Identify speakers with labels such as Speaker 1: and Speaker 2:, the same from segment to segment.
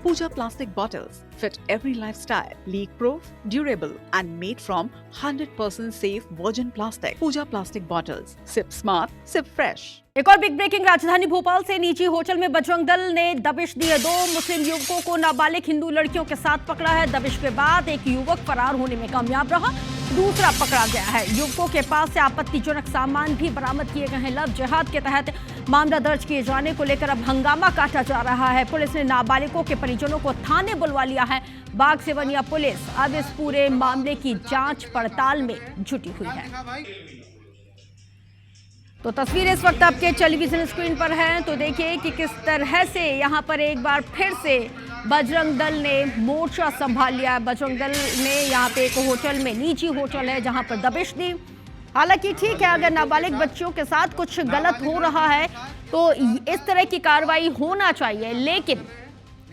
Speaker 1: Pooja plastic bottles fit every lifestyle, leak-proof, durable and made from 100% safe virgin plastic. Pooja plastic bottles. Sip smart, sip fresh.
Speaker 2: एक और big breaking राजधानी भोपाल से निजी hotel में बजरंग दल ने दबिश दी है। 2 मुस्लिम युवकों को नाबालिग हिंदू लड़कियों के साथ पकड़ा है। दबिश के बाद एक युवक फरार होने में कामयाब रहा, दूसरा पकड़ा गया है। युवकों के पास से आपत्तिजनक सामान भी बरामद किए गए हैं। लव जिहाद के तहत मामला दर्ज किए जाने को लेकर अब हंगामा काटा जा रहा है। पुलिस ने नाबालिगों के परिजनों को थाने बुलवा लिया है। बाग सेवनिया पुलिस अब इस पूरे मामले की जांच पड़ताल में जुटी हुई है। तो तस्वीर इस वक्त आपके टेलीविजन स्क्रीन पर है, तो देखिए कि किस तरह से यहां पर एक बार फिर से बजरंग दल ने मोर्चा संभाल लिया। बजरंग दल ने यहां पे एक होटल में, निजी होटल है, जहां पर दबिश दी। हालांकि ठीक है, अगर नाबालिग बच्चियों के साथ कुछ गलत हो रहा है तो इस तरह की कार्रवाई होना चाहिए, लेकिन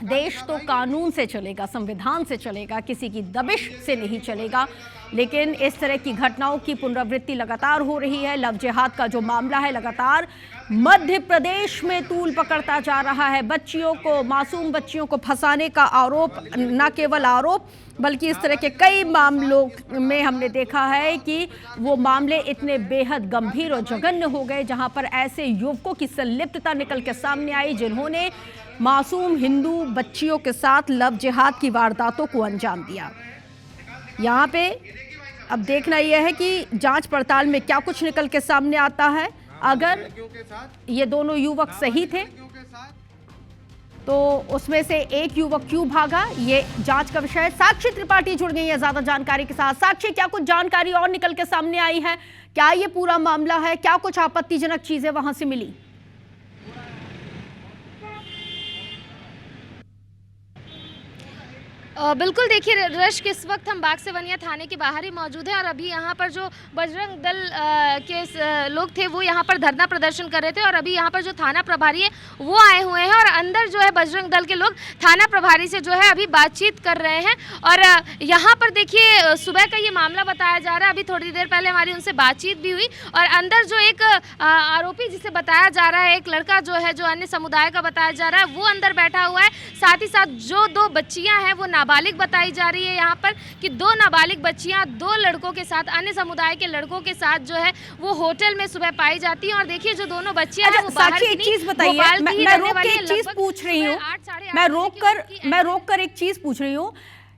Speaker 2: देश तो कानून से चलेगा, संविधान से चलेगा, किसी की दबिश से नहीं चलेगा। लेकिन इस तरह की घटनाओं की पुनरावृत्ति लगातार हो रही है। लव जिहाद का जो मामला है लगातार मध्य प्रदेश में तूल पकड़ता जा रहा है। बच्चियों को, मासूम बच्चियों को फंसाने का आरोप, न केवल आरोप बल्कि इस तरह के कई मामलों में हमने देखा है कि वो मामले इतने बेहद गंभीर और जघन्य हो गए, जहां पर ऐसे युवकों की संलिप्तता निकल के सामने आई जिन्होंने मासूम हिंदू बच्चियों के साथ लव जिहाद की वारदातों को अंजाम दिया। यहाँ पे अब देखना यह है कि जांच पड़ताल में क्या कुछ निकल के सामने आता है। अगर ये दोनों युवक सही थे तो उसमें से एक युवक क्यों भागा, ये जांच का विषय है। साक्षी त्रिपाठी जुड़ गई है ज्यादा जानकारी के साथ। साक्षी, क्या कुछ जानकारी और निकल के सामने आई है? क्या ये पूरा मामला है? क्या कुछ आपत्तिजनक चीजें वहां से मिली?
Speaker 3: बिल्कुल, देखिए रश्क, इस वक्त हम बाग सेवनिया थाने के बाहर ही मौजूद हैं और अभी यहाँ पर जो बजरंग दल के लोग थे वो यहाँ पर धरना प्रदर्शन कर रहे थे और अभी यहाँ पर जो थाना प्रभारी है वो आए हुए हैं और अंदर जो है बजरंग दल के लोग थाना प्रभारी से जो है अभी बातचीत कर रहे हैं। और यहाँ पर देखिए सुबह का ये मामला बताया जा रहा है। अभी थोड़ी देर पहले हमारी उनसे बातचीत भी हुई और अंदर जो एक आरोपी जिसे बताया जा रहा है, एक लड़का जो है जो अन्य समुदाय का बताया जा रहा है, वो अंदर बैठा हुआ है। साथ ही साथ जो 2 बच्चियाँ हैं वो नाबालिग बताई जा रही है यहाँ पर कि 2 नाबालिग बच्चियां 2 लड़कों के साथ, अन्य समुदाय के लड़कों के साथ जो है वो होटल में सुबह पाई जाती हैं। और देखिए जो दोनों बच्चियां हैं वो बाहर की नहीं,
Speaker 2: चीज बताइए, मैं रोक कर एक चीज पूछ रही हूँ, मैं रोक कर एक चीज पूछ रही हूँ।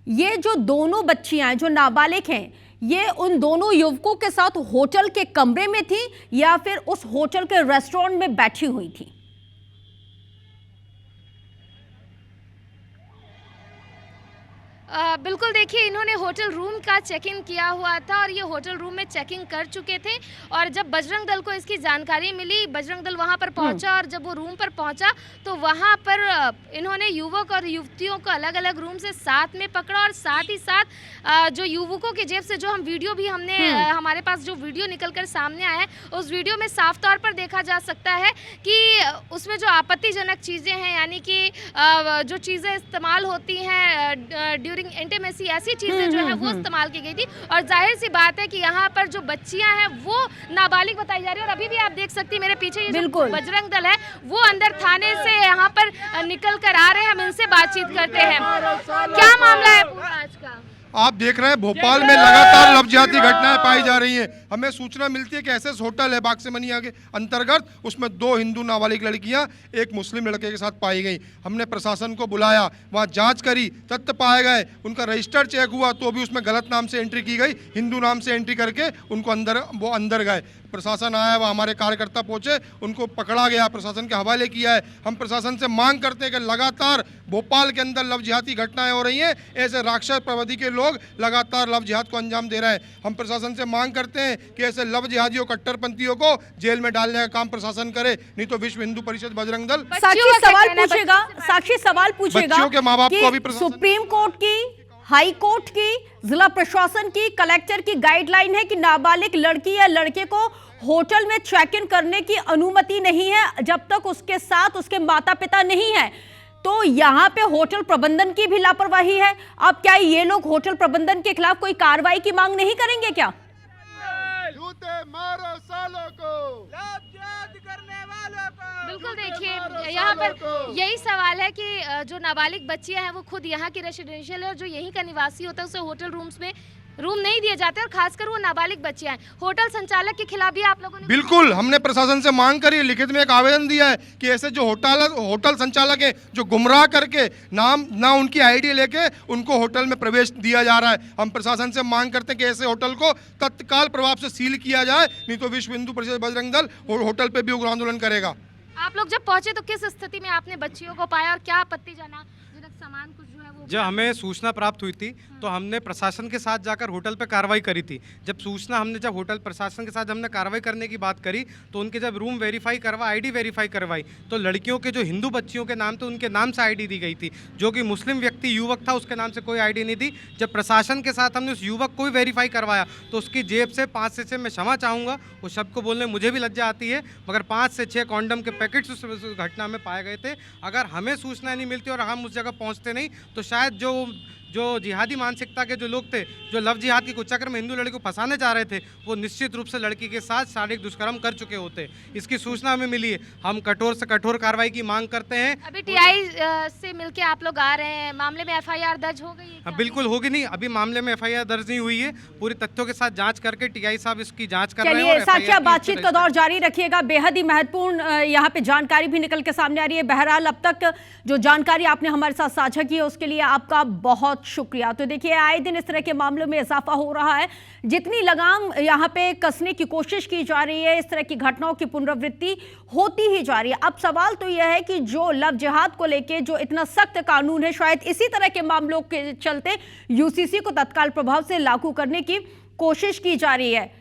Speaker 2: ये जो दोनों बच्चियां हैं जो नाबालिग हैं, ये उन दोनों युवकों के साथ होटल के कमरे में थी या फिर उस होटल के रेस्टोरेंट में बैठी हुई थी?
Speaker 3: बिल्कुल, देखिए इन्होंने होटल रूम का चेक इन किया हुआ था और ये होटल रूम में चेकिंग कर चुके थे। और जब बजरंग दल को इसकी जानकारी मिली, बजरंग दल वहां पर पहुंचा और जब वो रूम पर पहुंचा तो वहां पर इन्होंने युवक और युवतियों को अलग अलग रूम से साथ में पकड़ा और साथ ही साथ जो युवकों के जेब से जो हम वीडियो भी हमने हमारे पास जो वीडियो निकल कर सामने आया है, उस वीडियो में साफ तौर पर देखा जा सकता है कि उसमें जो आपत्तिजनक चीज़ें हैं, यानी कि जो चीज़ें इस्तेमाल होती हैं ड्यूरिंग इंटीमेसी, ऐसी चीजें जो है वो इस्तेमाल की गई थी। और जाहिर सी बात है कि यहाँ पर जो बच्चियां हैं वो नाबालिग बताई जा रही है। और अभी भी आप देख सकती हैं मेरे पीछे ये जो बजरंग दल है वो अंदर थाने से यहाँ पर निकल कर आ रहे हैं। हम इनसे बातचीत करते हैं। क्या मामला है पूरा आज का?
Speaker 4: आप देख रहे हैं भोपाल में लगातार लव जिहादी घटनाएं पाई जा रही हैं। हमें सूचना मिलती है कि एसएस होटल है बाग सेवनिया के अंतर्गत, उसमें 2 हिंदू नाबालिग लड़कियां एक मुस्लिम लड़के के साथ पाई गई। हमने प्रशासन को बुलाया, वहां जांच करी, तथ्य पाए गए, उनका रजिस्टर चेक हुआ तो भी उसमें गलत नाम से एंट्री की गई, हिंदू नाम से एंट्री करके उनको अंदर गए। प्रशासन आया, वह हमारे कार्यकर्ता पहुंचे, उनको पकड़ा गया, प्रशासन के हवाले किया है। हम प्रशासन से मांग करते हैं कि लगातार भोपाल के अंदर लव जिहादी घटनाएं हो रही हैं, ऐसे राक्षस प्रवृत्ति के लोग लगातार लव जिहाद को अंजाम दे रहे हैं। हम प्रशासन से मांग करते हैं कि ऐसे लव जिहादियों, कट्टरपंथियों को जेल में डालने का काम प्रशासन करे, नहीं तो विश्व हिंदू परिषद बजरंग दल
Speaker 2: साक्षी सवाल पूछेगा
Speaker 4: बच्चियों के माँ बाप को भी
Speaker 2: सुप्रीम कोर्ट की, हाई कोर्ट की, जिला प्रशासन की, कलेक्टर की गाइडलाइन है कि नाबालिग लड़की या लड़के को होटल में चेक इन करने की अनुमति नहीं है जब तक उसके साथ उसके माता पिता नहीं है। तो यहाँ पे होटल प्रबंधन की भी लापरवाही है। अब क्या ये लोग होटल प्रबंधन के खिलाफ कोई कार्रवाई की मांग नहीं करेंगे क्या?
Speaker 5: जूते मारो सालों को।
Speaker 3: बिल्कुल, देखिए यहाँ पर यही सवाल है कि जो नाबालिग बच्चियां हैं वो खुद यहाँ की रेसिडेंशियल है और जो यहीं का निवासी होता है उसे होटल रूम्स में रूम नहीं दिए जाते और खासकर वो नाबालिग बच्चियां हैं। होटल संचालक के खिलाफ भी आप लोगों ने
Speaker 4: बिल्कुल, हमने प्रशासन से मांग करी, लिखित में एक आवेदन दिया है कि ऐसे जो होटल संचालक हैं जो गुमराह करके नाम ना उनकी आईडी लेके उनको होटल में प्रवेश दिया जा रहा है। हम प्रशासन से मांग करते हैं कि ऐसे होटल को तत्काल प्रभाव से सील किया जाए, नहीं तो विश्व हिंदू परिषद बजरंग दल होटल पे भी उग्र आंदोलन करेगा।
Speaker 3: आप लोग जब पहुंचे तो किस स्थिति में आपने बच्चियों को पाया और क्या आपत्तिजनक सामान कुछ जो है वो
Speaker 5: जब हमें सूचना प्राप्त हुई थी तो हमने प्रशासन के साथ जाकर होटल पर कार्रवाई करी थी। जब होटल प्रशासन के साथ हमने कार्रवाई करने की बात करी तो उनके जब रूम वेरीफाई करवा आईडी वेरीफाई करवाई तो लड़कियों के जो हिंदू बच्चियों के नाम थे उनके नाम से आईडी दी गई थी, जो कि मुस्लिम व्यक्ति युवक था उसके नाम से कोई आईडी नहीं थी। जब प्रशासन के साथ हमने उस युवक को भी वेरीफाई करवाया तो उसकी जेब से 5 से 6, मैं क्षमा चाहूँगा उस शब्द को बोलने मुझे भी लज्जा आती है, मगर 5 से 6 कॉन्डम के पैकेट्स उस घटना में पाए गए थे। अगर हमें सूचना नहीं मिलती और हम उस जगह पहुँचते नहीं तो शायद जो जिहादी मानसिकता के जो लोग थे, जो लव जिहाद के कुचक्र में हिंदू लड़की को फंसाने जा रहे थे, वो निश्चित रूप से लड़की के साथ शारीरिक दुष्कर्म कर चुके होते। इसकी सूचना हमें मिली है, हम कठोर से कठोर कार्रवाई की मांग करते हैं।
Speaker 3: अभी टीआई से मिलके आप लोग आ रहे हैं, मामले में एफआईआर दर्ज हो गई है क्या?
Speaker 5: बिल्कुल होगी नहीं, अभी मामले में एफआईआर दर्ज नहीं हुई है। पूरी तथ्यों के साथ जांच करके टीआई साहब इसकी जांच कर रहे हैं।
Speaker 2: चलिए साथिया, बातचीत का दौर जारी रखिएगा। बेहद ही महत्वपूर्ण यहाँ पे जानकारी भी निकल के सामने आ रही है। बहरहाल अब तक जो जानकारी आपने हमारे साथ साझा की है उसके लिए आपका बहुत शुक्रिया। तो देखिए, आए दिन इस तरह के मामलों में इजाफा हो रहा है। जितनी लगाम यहाँ पे कसने की कोशिश की जा रही है, इस तरह की घटनाओं की पुनरावृत्ति होती ही जा रही है। अब सवाल तो यह है कि जो लव जिहाद को लेके जो इतना सख्त कानून है, शायद इसी तरह के मामलों के चलते यूसीसी को तत्काल प्रभाव से लागू करने की कोशिश की जा रही है।